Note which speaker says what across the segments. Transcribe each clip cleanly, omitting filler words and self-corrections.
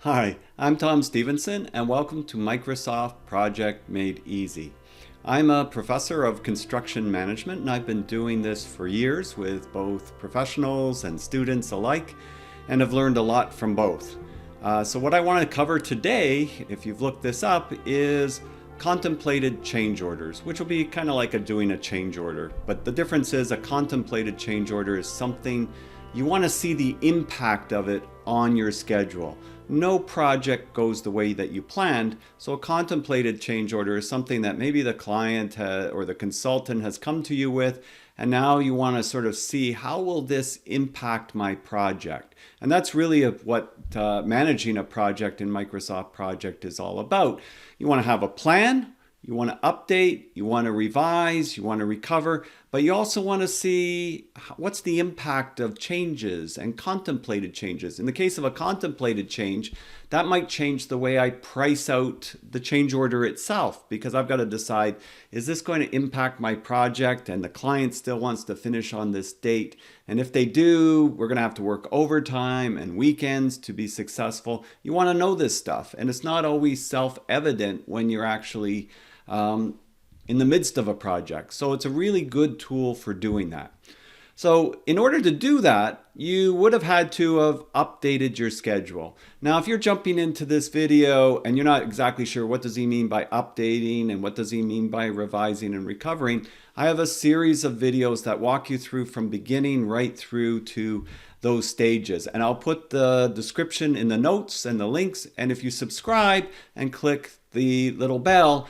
Speaker 1: Hi, I'm Tom Stevenson and welcome to Microsoft Project Made Easy. I'm a professor of construction management and I've been doing this for years with both professionals and students alike and have learned a lot from both. So what I want to cover today, if you've looked this up, is contemplated change orders, which will be kind of like doing a change order. But the difference is a contemplated change order is something you want to see the impact of it on your schedule. No project goes the way that you planned, so a contemplated change order is something that maybe the client or the consultant has come to you with, and now you want to sort of see how will this impact my project. And that's really what managing a project in Microsoft Project is all about. You want to have a plan, you want to update, you want to revise, you want to recover, but you also want to see what's the impact of changes and contemplated changes. In the case of a contemplated change, that might change the way I price out the change order itself, because I've got to decide, is this going to impact my project and the client still wants to finish on this date? And if they do, we're going to have to work overtime and weekends to be successful. You want to know this stuff, and it's not always self-evident when you're actually in the midst of a project. So it's a really good tool for doing that. So in order to do that, you would have had to have updated your schedule. Now, if you're jumping into this video and you're not exactly sure what does he mean by updating and what does he mean by revising and recovering, I have a series of videos that walk you through from beginning right through to those stages. And I'll put the description in the notes and the links. And if you subscribe and click the little bell,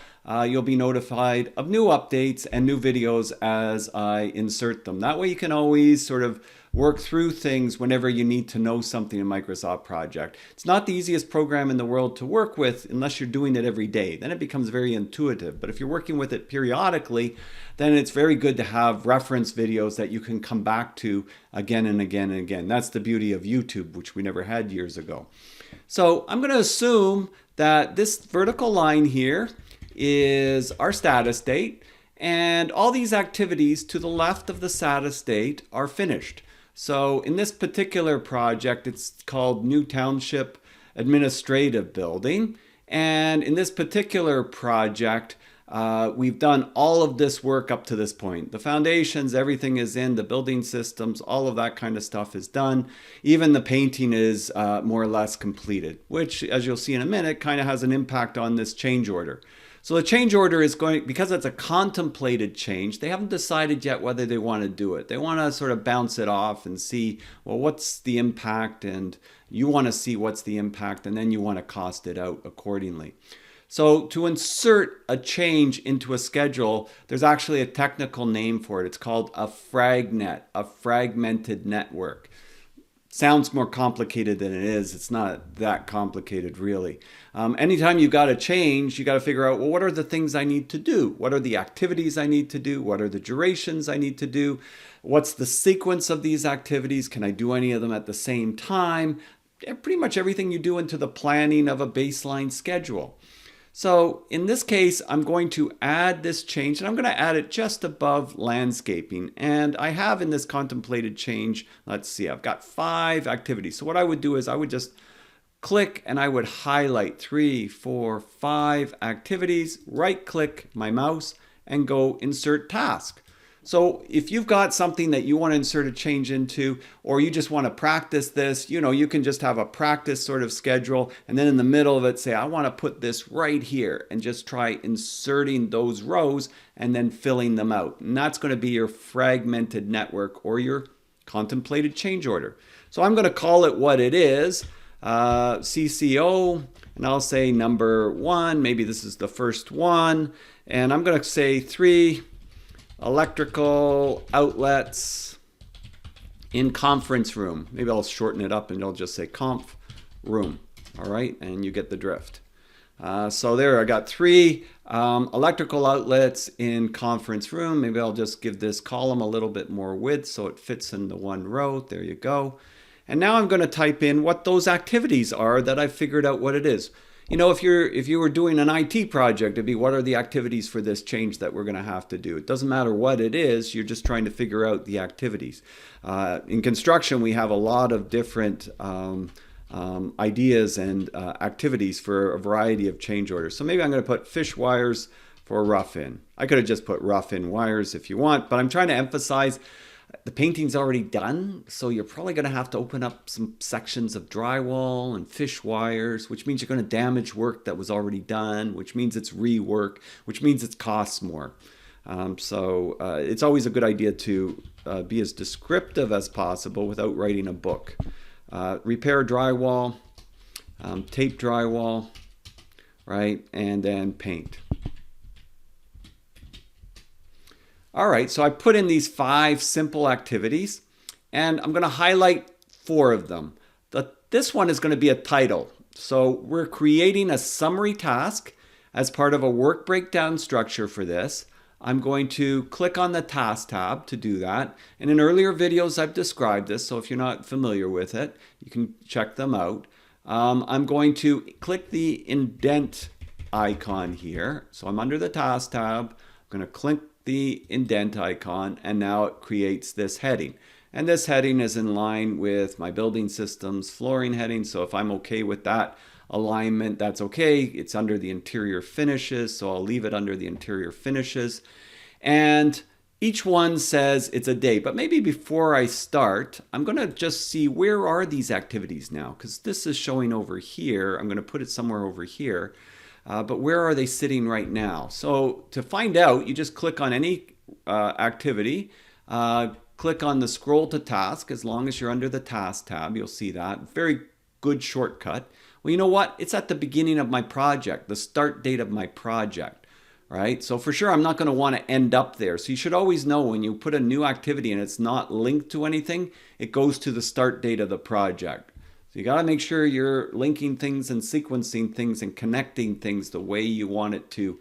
Speaker 1: you'll be notified of new updates and new videos as I insert them. That way you can always sort of work through things whenever you need to know something in Microsoft Project. It's not the easiest program in the world to work with unless you're doing it every day. Then it becomes very intuitive. But if you're working with it periodically, then it's very good to have reference videos that you can come back to again and again and again. That's the beauty of YouTube, which we never had years ago. So I'm going to assume that this vertical line here is our status date, and all these activities to the left of the status date are finished. So in this particular project, it's called New Township Administrative Building, and in this particular project, we've done all of this work up to this point. The foundations, everything is in, the building systems, all of that kind of stuff is done. Even the painting is more or less completed, which, as you'll see in a minute, kind of has an impact on this change order. So the change order is going, because it's a contemplated change, they haven't decided yet whether they want to do it. They want to sort of bounce it off and see, well, what's the impact? And you want to see what's the impact, and then you want to cost it out accordingly. So to insert a change into a schedule, there's actually a technical name for it. It's called a fragnet, a fragmented network. Sounds more complicated than it is. It's not that complicated, really. Anytime you've got to change, you got to figure out, well, what are the things I need to do? What are the activities I need to do? What are the durations I need to do? What's the sequence of these activities? Can I do any of them at the same time? Pretty much everything you do into the planning of a baseline schedule. So in this case, I'm going to add this change, and I'm going to add it just above landscaping. And I have in this contemplated change, let's see, I've got 5 activities. So what I would do is I would just click and I would highlight 3, 4, 5 activities, right click my mouse and go insert task. So if you've got something that you want to insert a change into, or you just want to practice this, you can just have a practice sort of schedule, and then in the middle of it say, I want to put this right here, and just try inserting those rows and then filling them out. And that's going to be your fragmented network or your contemplated change order. So I'm going to call it what it is, CCO, and I'll say number 1, maybe this is the first one, and I'm going to say 3 electrical outlets in conference room. Maybe I'll shorten it up and I'll just say conf room. All right, and you get the drift. So there, I got 3 electrical outlets in conference room. Maybe I'll just give this column a little bit more width so it fits in the one row. There you go. And now I'm going to type in what those activities are that I've figured out what it is. If you were doing an IT project, it'd be what are the activities for this change that we're going to have to do. It doesn't matter what it is, you're just trying to figure out the activities. In construction, we have a lot of different ideas and activities for a variety of change orders. So maybe I'm going to put fish wires for rough in. I could have just put rough in wires if you want, but I'm trying to emphasize the painting's already done, so you're probably going to have to open up some sections of drywall and fish wires, which means you're going to damage work that was already done, which means it's rework, which means it costs more. So it's always a good idea to be as descriptive as possible without writing a book. Repair drywall, tape drywall, right, and then paint. All right, so I put in these 5 simple activities, and I'm going to highlight 4 of them. This one is going to be a title. So we're creating a summary task as part of a work breakdown structure for this. I'm going to click on the Task tab to do that. And in earlier videos, I've described this, so if you're not familiar with it, you can check them out. I'm going to click the indent icon here. So I'm under the Task tab. I'm going to click the indent icon, and now it creates this heading. And this heading is in line with my building systems flooring heading. So if I'm okay with that alignment, that's okay. It's under the interior finishes, so I'll leave it under the interior finishes. And each one says it's a day, but maybe before I start, I'm going to just see where are these activities now, because this is showing over here. I'm going to put it somewhere over here. But where are they sitting right now? So to find out, you just click on any activity, click on the scroll to task. As long as you're under the task tab, you'll see that. Very good shortcut. Well, you know what? It's at the beginning of my project, the start date of my project, right? So for sure, I'm not going to want to end up there. So you should always know when you put a new activity and it's not linked to anything, it goes to the start date of the project. So you got to make sure you're linking things and sequencing things and connecting things the way you want it to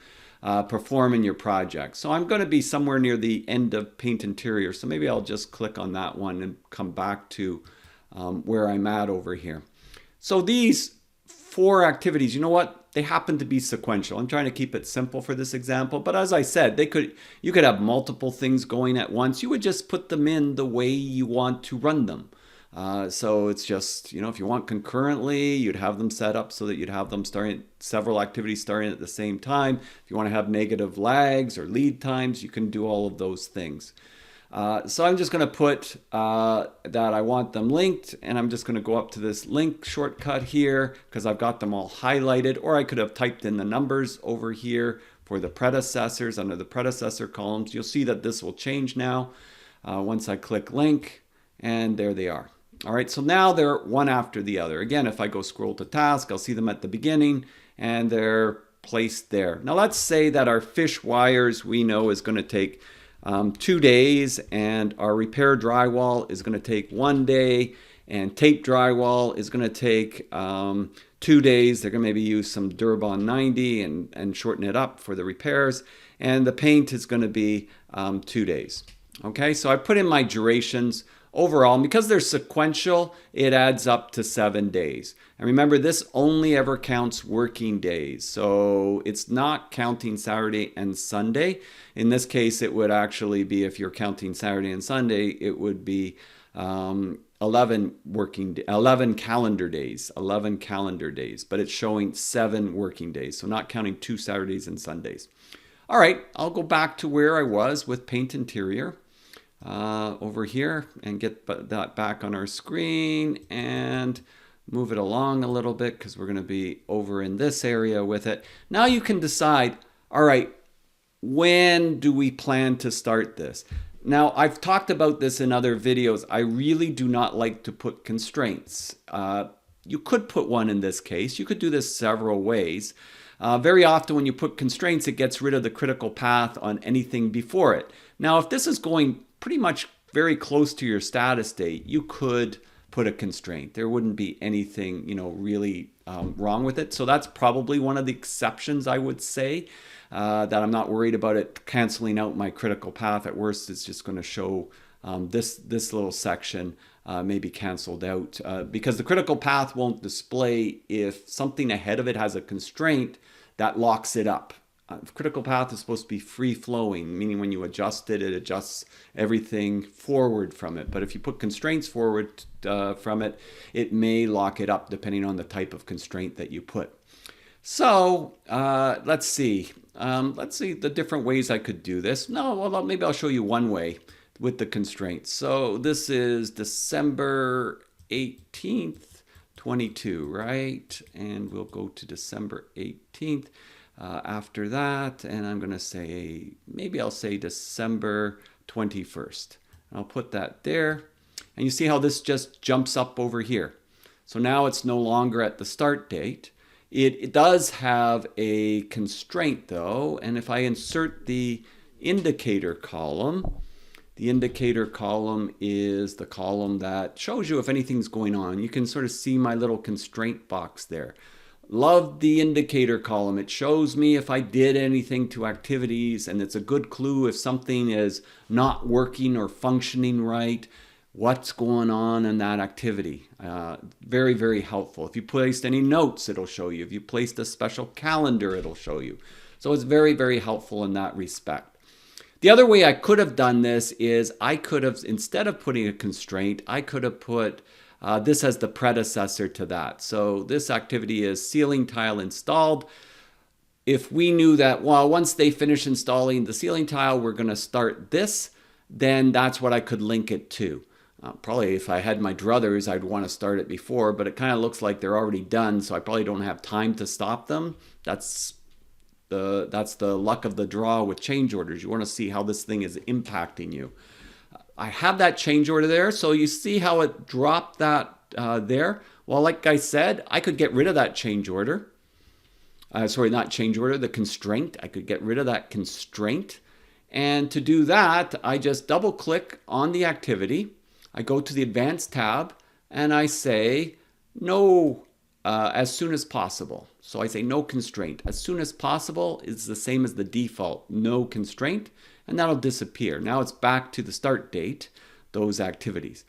Speaker 1: perform in your project. So I'm going to be somewhere near the end of paint interior. So maybe I'll just click on that one and come back to where I'm at over here. So these 4 activities, you know what? They happen to be sequential. I'm trying to keep it simple for this example, but as I said, you could have multiple things going at once. You would just put them in the way you want to run them. So it's just, if you want concurrently, you'd have them set up so that you'd have them several activities starting at the same time. If you want to have negative lags or lead times, you can do all of those things. So I'm just going to put that I want them linked, and I'm just going to go up to this link shortcut here because I've got them all highlighted, or I could have typed in the numbers over here for the predecessors under the predecessor columns. You'll see that this will change now once I click link, and there they are. All right, so now they're one after the other. Again, if I go scroll to task, I'll see them at the beginning, and they're placed there. Now let's say that our fish wires we know is going to take 2 days, and our repair drywall is going to take 1 day, and tape drywall is going to take 2 days. They're going to maybe use some Durabond 90 and shorten it up for the repairs, and the paint is going to be 2 days. Okay, so I put in my durations overall, and because they're sequential, it adds up to 7 days. And remember, this only ever counts working days. So it's not counting Saturday and Sunday. In this case, it would actually be, if you're counting Saturday and Sunday, it would be 11 calendar days, but it's showing 7 working days. So not counting 2 Saturdays and Sundays. All right, I'll go back to where I was with paint interior. Over here and get that back on our screen and move it along a little bit because we're going to be over in this area with it. Now you can decide, all right, when do we plan to start this? Now, I've talked about this in other videos. I really do not like to put constraints. You could put one in this case. You could do this several ways. Very often when you put constraints, it gets rid of the critical path on anything before it. Now, if this is going pretty much very close to your status date, you could put a constraint. There wouldn't be anything, really wrong with it. So that's probably one of the exceptions, I would say, that I'm not worried about it canceling out my critical path. At worst, it's just going to show this little section may be canceled out because the critical path won't display if something ahead of it has a constraint that locks it up. Critical path is supposed to be free flowing, meaning when you adjust it, it adjusts everything forward from it. But if you put constraints forward from it, it may lock it up depending on the type of constraint that you put. So let's see. Let's see the different ways I could do this. No, well, maybe I'll show you one way with the constraints. So this is December 18th, 22, right? And we'll go to December 18th. After that, and I'm going to say, maybe I'll say December 21st. I'll put that there. And you see how this just jumps up over here. So now it's no longer at the start date. It does have a constraint though, and if I insert the indicator column, the indicator column is the column that shows you if anything's going on. You can sort of see my little constraint box there. Love the indicator column. It shows me if I did anything to activities, and it's a good clue if something is not working or functioning right, what's going on in that activity. Very, very helpful. If you placed any notes, it'll show you. If you placed a special calendar, it'll show you. So it's very, very helpful in that respect. The other way I could have done this is I could have, instead of putting a constraint, I could have put this as the predecessor to that. So this activity is ceiling tile installed. If we knew that, well, once they finish installing the ceiling tile, we're going to start this, then that's what I could link it to. Probably if I had my druthers, I'd want to start it before, but it kind of looks like they're already done, so I probably don't have time to stop them. That's the luck of the draw with change orders. You want to see how this thing is impacting you. I have that change order there, so you see how it dropped that there. Well, like I said, I could get rid of that change order. Sorry, not change order, the constraint. I could get rid of that constraint. And to do that, I just double click on the activity. I go to the Advanced tab and I say no as soon as possible. So I say no constraint. As soon as possible is the same as the default, no constraint, and that'll disappear. Now it's back to the start date, those activities.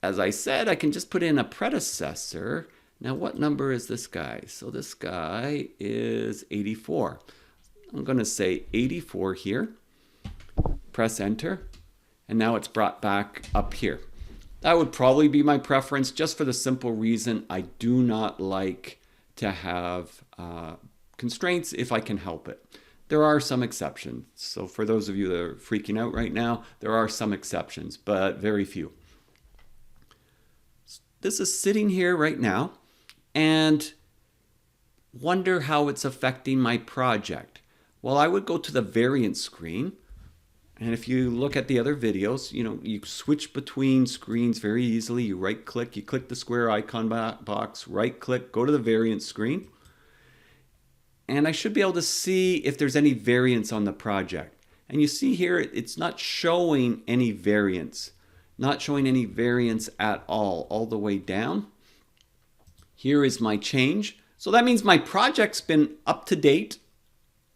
Speaker 1: As I said, I can just put in a predecessor. Now what number is this guy? So this guy is 84. I'm going to say 84 here. Press enter. And now it's brought back up here. That would probably be my preference, just for the simple reason I do not like to have constraints if I can help it. There are some exceptions. So for those of you that are freaking out right now, there are some exceptions, but very few. This is sitting here right now and wonder how it's affecting my project. Well, I would go to the variance screen. And if you look at the other videos, you switch between screens very easily. You right click, you click the square icon box, right click, go to the variance screen. And I should be able to see if there's any variance on the project. And you see here, it's not showing any variance. Not showing any variance at all the way down. Here is my change. So that means my project's been up to date,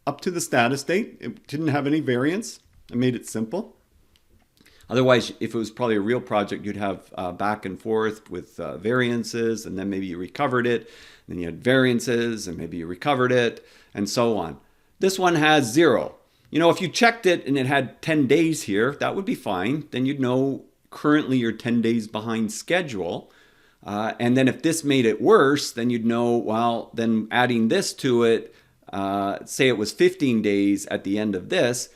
Speaker 1: up to the status date. It didn't have any variance. I made it simple. Otherwise, if it was probably a real project, you'd have back and forth with variances, and then maybe you recovered it. Then you had variances, and maybe you recovered it, and so on. This one has 0. If you checked it and it had 10 days here, that would be fine. Then you'd know currently you're 10 days behind schedule. And then if this made it worse, then you'd know, well, then adding this to it, say it was 15 days at the end of this,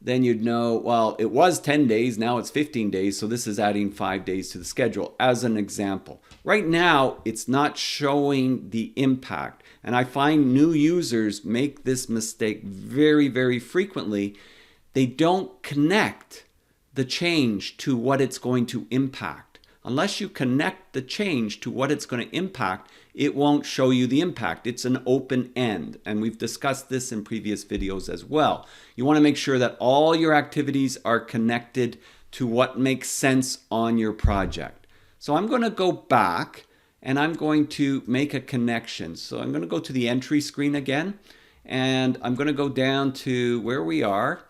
Speaker 1: then you'd know, well, it was 10 days, now it's 15 days, so this is adding 5 days to the schedule, as an example. Right now, it's not showing the impact, and I find new users make this mistake very, very frequently. They don't connect the change to what it's going to impact. Unless you connect the change to what it's going to impact, it won't show you the impact. It's an open end, and we've discussed this in previous videos as well. You want to make sure that all your activities are connected to what makes sense on your project. So I'm going to go back and I'm going to make a connection. So I'm going to go to the entry screen again, and I'm going to go down to where we are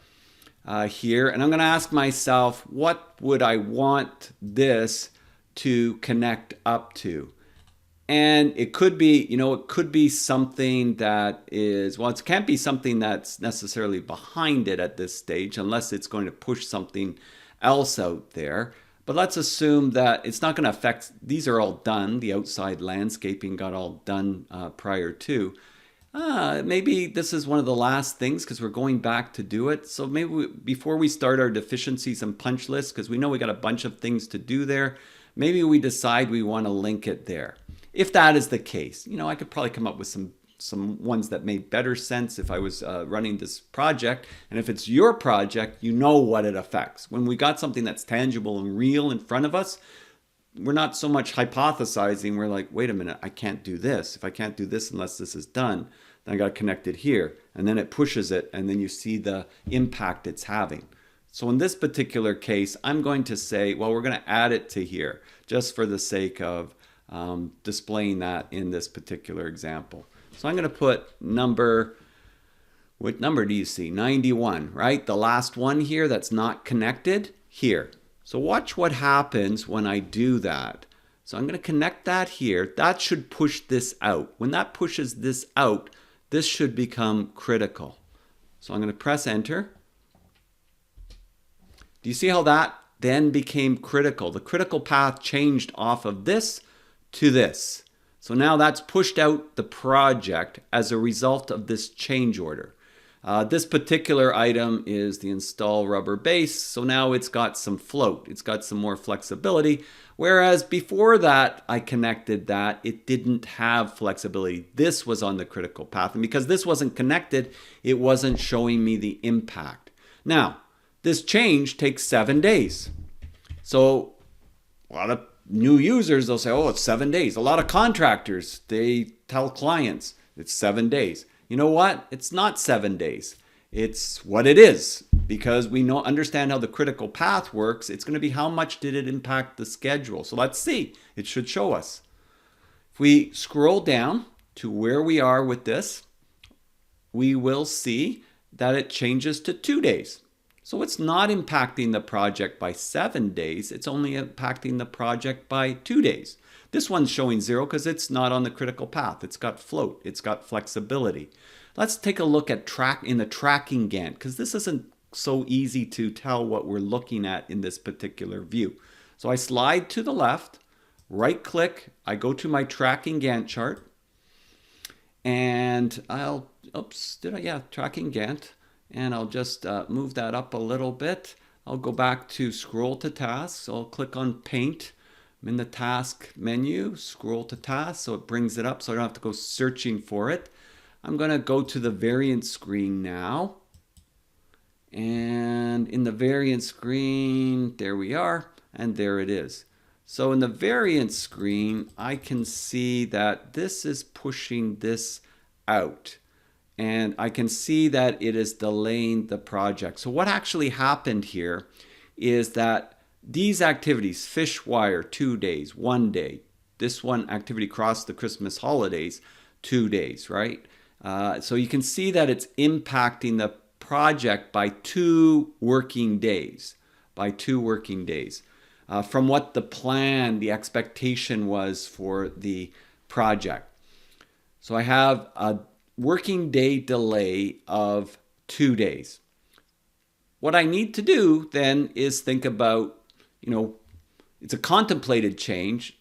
Speaker 1: here, and I'm going to ask myself, what would I want this to connect up to? And it could be, it could be something that is, well, it can't be something that's necessarily behind it at this stage unless it's going to push something else out there. But let's assume that it's not going to affect, these are all done. The outside landscaping got all done prior to. Maybe this is one of the last things because we're going back to do it. So maybe before we start our deficiencies and punch list, because we know we got a bunch of things to do there, maybe we decide we want to link it there. If that is the case, I could probably come up with some ones that made better sense if I was running this project. And if it's your project, you know what it affects. When we got something that's tangible and real in front of us, we're not so much hypothesizing. We're like, wait a minute, I can't do this. If I can't do this unless this is done, then I got to connect it here. And then it pushes it, and then you see the impact it's having. So in this particular case, I'm going to say, well, we're going to add it to here just for the sake of displaying that in this particular example. So I'm going to put what number do you see? 91, right? The last one here that's not connected here. So watch what happens when I do that. So I'm going to connect that here. That should push this out. When that pushes this out, this should become critical. So I'm going to press enter. Do you see how that then became critical? The critical path changed off of this to this. So now that's pushed out the project as a result of this change order. This particular item is the install rubber base. So now it's got some float. It's got some more flexibility. Whereas before that, I connected that, it didn't have flexibility. This was on the critical path. And because this wasn't connected, it wasn't showing me the impact. Now, this change takes 7 days. So a lot of new users, they'll say, oh, it's 7 days. A lot of contractors, they tell clients it's 7 days. You know what? It's not 7 days. It's what it is, because we understand how the critical path works. It's going to be how much did it impact the schedule. So let's see. It should show us. If we scroll down to where we are with this, we will see that it changes to 2 days. So it's not impacting the project by 7 days. It's only impacting the project by 2 days. This one's showing 0 because it's not on the critical path. It's got float. It's got flexibility. Let's take a look at in the tracking Gantt, because this isn't so easy to tell what we're looking at in this particular view. So I slide to the left, right click, I go to my tracking Gantt chart, and tracking Gantt. And I'll just move that up a little bit. I'll go back to scroll to tasks. So I'll click on paint. I'm in the task menu, scroll to tasks, so it brings it up so I don't have to go searching for it. I'm going to go to the variance screen now. And in the variance screen, there we are, and there it is. So in the variance screen, I can see that this is pushing this out. And I can see that it is delaying the project. So what actually happened here is that these activities, fish wire, 2 days, 1 day. This one activity crossed the Christmas holidays, 2 days, right? So you can see that it's impacting the project by 2 working days, from what the plan, the expectation was for the project. So I have a working day delay of 2 days. What I need to do then is think about, it's a contemplated change.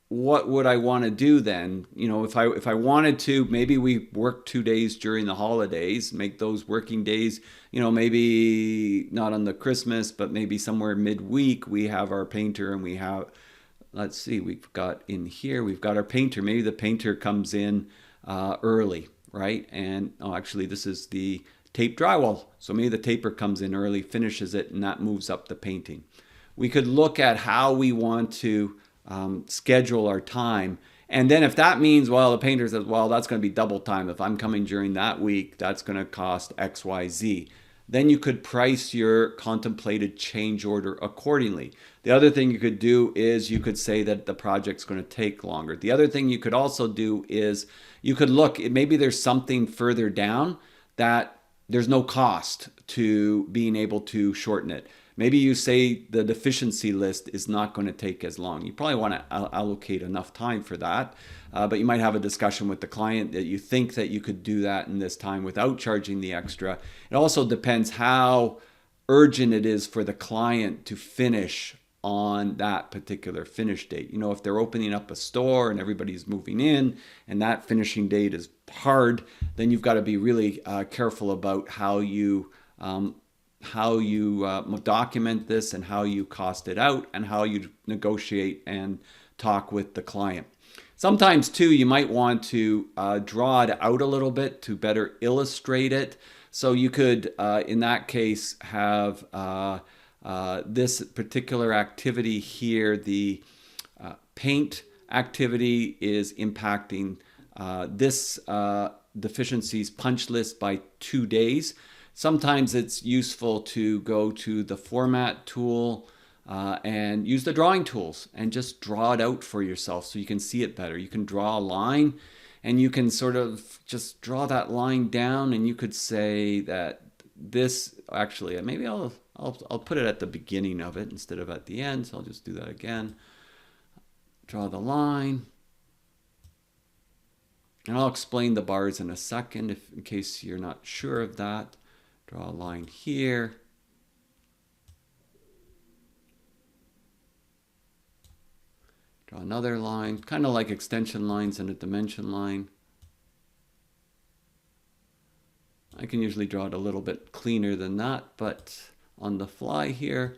Speaker 1: What would I want to do then? If I wanted to, maybe we work 2 days during the holidays, make those working days, maybe not on the Christmas, but maybe somewhere midweek we have our painter and we have, let's see, we've got our painter. Maybe the painter comes in early, right? And actually this is the tape drywall. So maybe the taper comes in early, finishes it, and that moves up the painting. We could look at how we want to schedule our time. And then if that means, well, the painter says, well, that's going to be double time. If I'm coming during that week, that's going to cost X, Y, Z. Then you could price your contemplated change order accordingly. The other thing you could do is you could say that the project's going to take longer. The other thing you could also do is you could look, maybe there's something further down that there's no cost to being able to shorten it. Maybe you say the deficiency list is not going to take as long. You probably want to allocate enough time for that, but you might have a discussion with the client that you think that you could do that in this time without charging the extra. It also depends how urgent it is for the client to finish on that particular finish date. You know, if they're opening up a store and everybody's moving in and that finishing date is hard, then you've got to be really careful about how you document this and how you cost it out and how you negotiate and talk with the client. Sometimes too, you might want to draw it out a little bit to better illustrate it. So you could, in that case, have this particular activity here, the paint activity is impacting this deficiencies punch list by 2 days. Sometimes it's useful to go to the format tool and use the drawing tools and just draw it out for yourself so you can see it better. You can draw a line and you can sort of just draw that line down, and you could say that this, actually, maybe I'll put it at the beginning of it instead of at the end. So I'll just do that again. Draw the line. And I'll explain the bars in a second in case you're not sure of that. Draw a line here. Draw another line, kind of like extension lines and a dimension line. I can usually draw it a little bit cleaner than that, but on the fly here.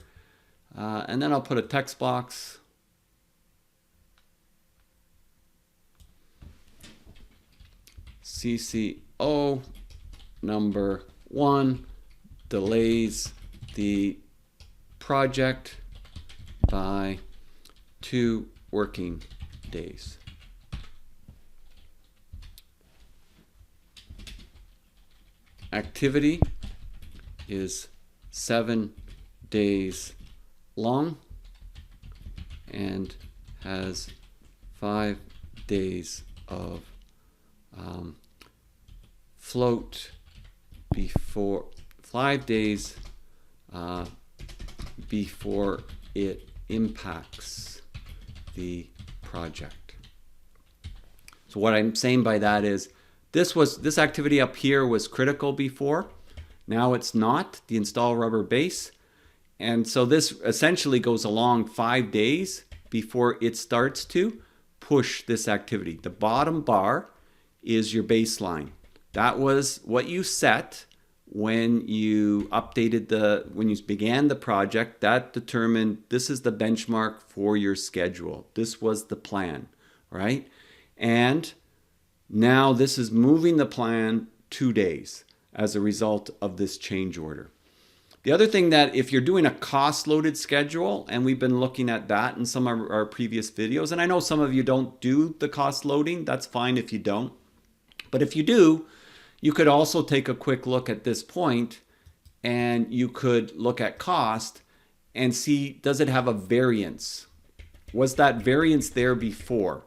Speaker 1: And then I'll put a text box. CCO number 1 delays the project by 2 working days. Activity is 7 days long and has 5 days of float before 5 days before it impacts the project. So what I'm saying by that is this activity up here was critical before. Now it's not, the install rubber base. And so this essentially goes along 5 days before it starts to push this activity. The bottom bar is your baseline. That was what you set when you updated when you began the project. That determined this is the benchmark for your schedule. This was the plan, right? And now this is moving the plan 2 days as a result of this change order. The other thing, that if you're doing a cost loaded schedule, and we've been looking at that in some of our previous videos, and I know some of you don't do the cost loading, that's fine if you don't. But if you do, you could also take a quick look at this point, and you could look at cost and see, does it have a variance? Was that variance there before?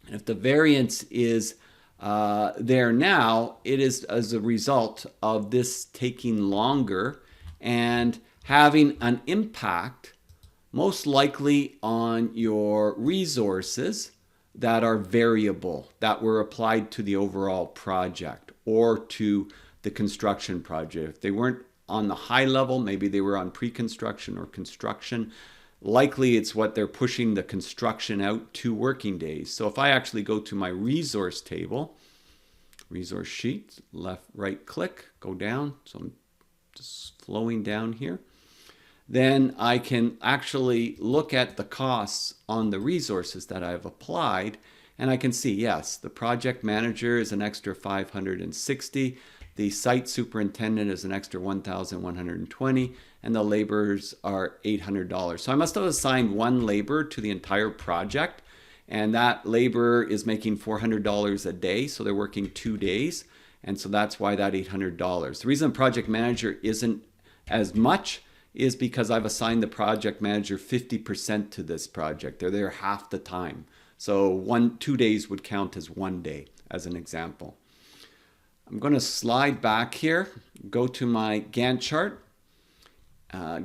Speaker 1: And if the variance is there now, it is as a result of this taking longer and having an impact most likely on your resources that are variable, that were applied to the overall project or to the construction project. If they weren't on the high level, maybe they were on pre-construction or construction. Likely it's what they're pushing the construction out 2 working days. So if I actually go to my resource table, resource sheet, right click, go down. So I'm just flowing down here. Then I can actually look at the costs on the resources that I've applied, and I can see, yes, the project manager is an extra $560, the site superintendent is an extra $1,120, and the laborers are $800. So I must have assigned 1 laborer to the entire project, and that laborer is making $400 a day, so they're working 2 days, and so that's why that $800. The reason project manager isn't as much is because I've assigned the project manager 50% to this project. They're there half the time. So 2 days would count as 1 day, as an example. I'm going to slide back here, go to my Gantt chart.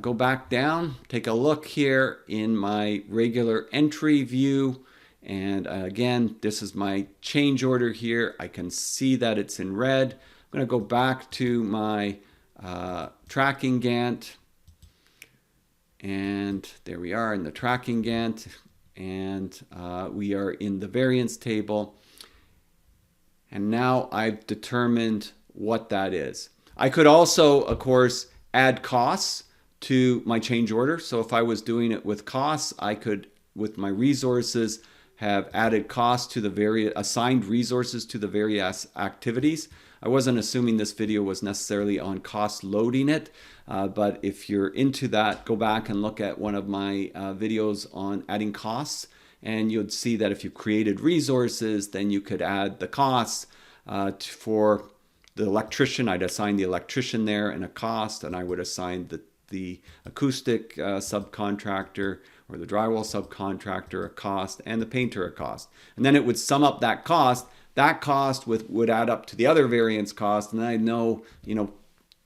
Speaker 1: Go back down, take a look here in my regular entry view. And again, this is my change order here. I can see that it's in red. I'm going to go back to my tracking Gantt. And there we are in the tracking Gantt. And we are in the variance table. And now I've determined what that is. I could also, of course, add costs to my change order. So if I was doing it with costs, I could, with my resources, have added costs to the assigned resources to the various activities. I wasn't assuming this video was necessarily on cost loading it, but if you're into that, go back and look at one of my videos on adding costs, and you'd see that if you created resources, then you could add the costs for the electrician. I'd assign the electrician there and a cost, and I would assign the acoustic subcontractor or the drywall subcontractor a cost, and the painter a cost. And then it would sum up that cost. That cost would add up to the other variance cost, and then I know,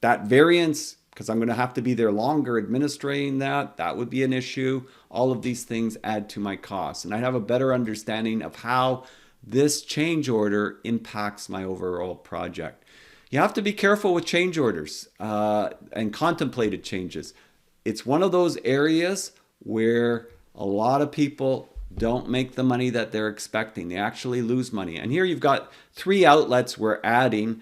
Speaker 1: that variance, because I'm going to have to be there longer administrating that would be an issue. All of these things add to my costs, and I'd have a better understanding of how this change order impacts my overall project. You have to be careful with change orders and contemplated changes. It's one of those areas where a lot of people don't make the money that they're expecting. They actually lose money. And here you've got 3 outlets we're adding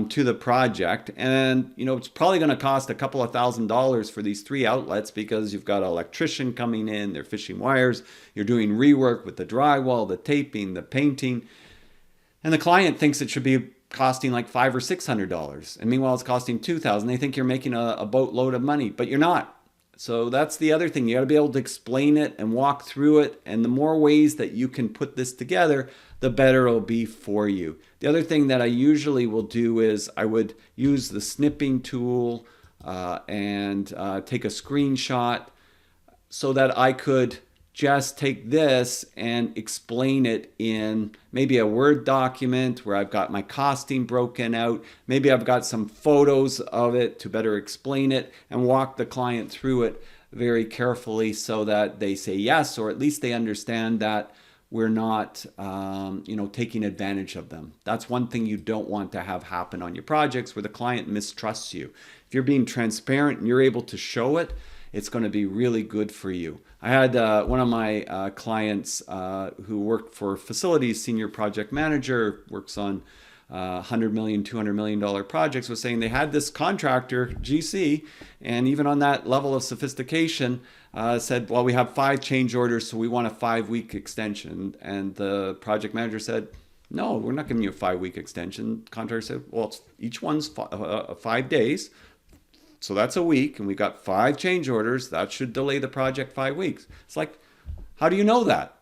Speaker 1: to the project. And, it's probably going to cost a couple of $1,000s for these 3 outlets because you've got an electrician coming in, they're fishing wires, you're doing rework with the drywall, the taping, the painting. And the client thinks it should be costing like $500 or $600. And meanwhile, it's costing $2,000. They think you're making a boatload of money, but you're not. So that's the other thing. You got to be able to explain it and walk through it. And the more ways that you can put this together, the better it'll be for you. The other thing that I usually will do is I would use the snipping tool and take a screenshot so that I could just take this and explain it in maybe a Word document where I've got my costing broken out. Maybe I've got some photos of it to better explain it and walk the client through it very carefully so that they say yes, or at least they understand that we're not taking advantage of them. That's one thing you don't want to have happen on your projects, where the client mistrusts you. If you're being transparent and you're able to show it, it's going to be really good for you. I had one of my clients who worked for facilities, senior project manager, works on $100 million, $200 million projects, was saying they had this contractor, GC, and even on that level of sophistication, said, well, we have 5 change orders, so we want a 5-week extension. And the project manager said, no, we're not giving you a 5-week extension. Contractor said, well, each one's 5 days. So that's a week, and we got 5 change orders. That should delay the project 5 weeks. It's like, how do you know that?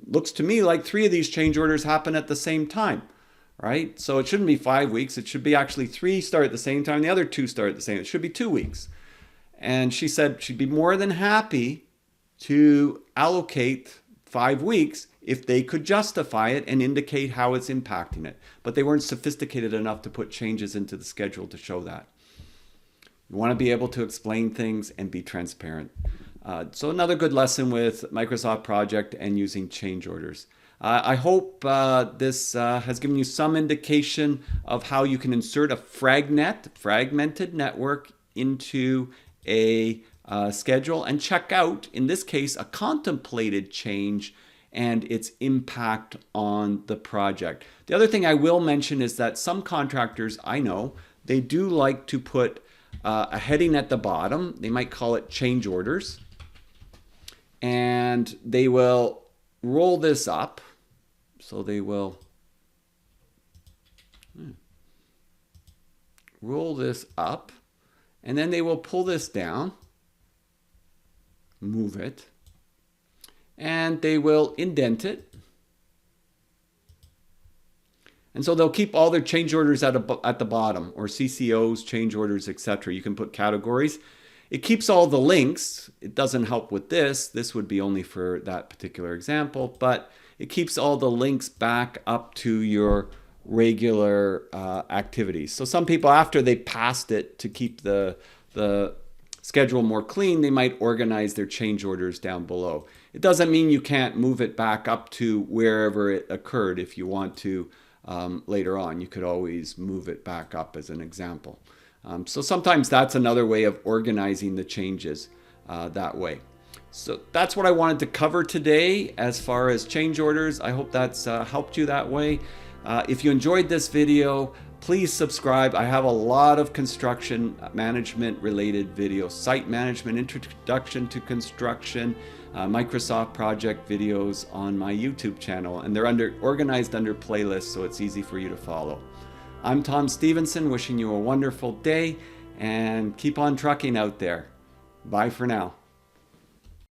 Speaker 1: Looks to me like 3 of these change orders happen at the same time, right? So it shouldn't be 5 weeks. It should be actually 3 start at the same time. The other 2 start at the same. It should be 2 weeks. And she said she'd be more than happy to allocate 5 weeks if they could justify it and indicate how it's impacting it. But they weren't sophisticated enough to put changes into the schedule to show that. You want to be able to explain things and be transparent. So another good lesson with Microsoft Project and using change orders. I hope this has given you some indication of how you can insert a fragmented network into a schedule and check out, in this case, a contemplated change and its impact on the project. The other thing I will mention is that some contractors I know, they do like to put a heading at the bottom. They might call it change orders. And they will roll this up. So they will roll this up. And then they will pull this down, move it, and they will indent it. And so they'll keep all their change orders at the bottom, or CCOs, change orders, etc. You can put categories. It keeps all the links. It doesn't help with this. This would be only for that particular example, but it keeps all the links back up to your regular activities. So some people, after they passed it to keep the schedule more clean, they might organize their change orders down below. It doesn't mean you can't move it back up to wherever it occurred if you want to later on. You could always move it back up as an example. So sometimes that's another way of organizing the changes that way. So that's what I wanted to cover today as far as change orders. I hope that's helped you that way. If you enjoyed this video, please subscribe. I have a lot of construction management related videos, site management, introduction to construction, Microsoft project videos on my YouTube channel, and they're organized under playlists, so it's easy for you to follow. I'm Tom Stevenson, wishing you a wonderful day, and keep on trucking out there. Bye for now.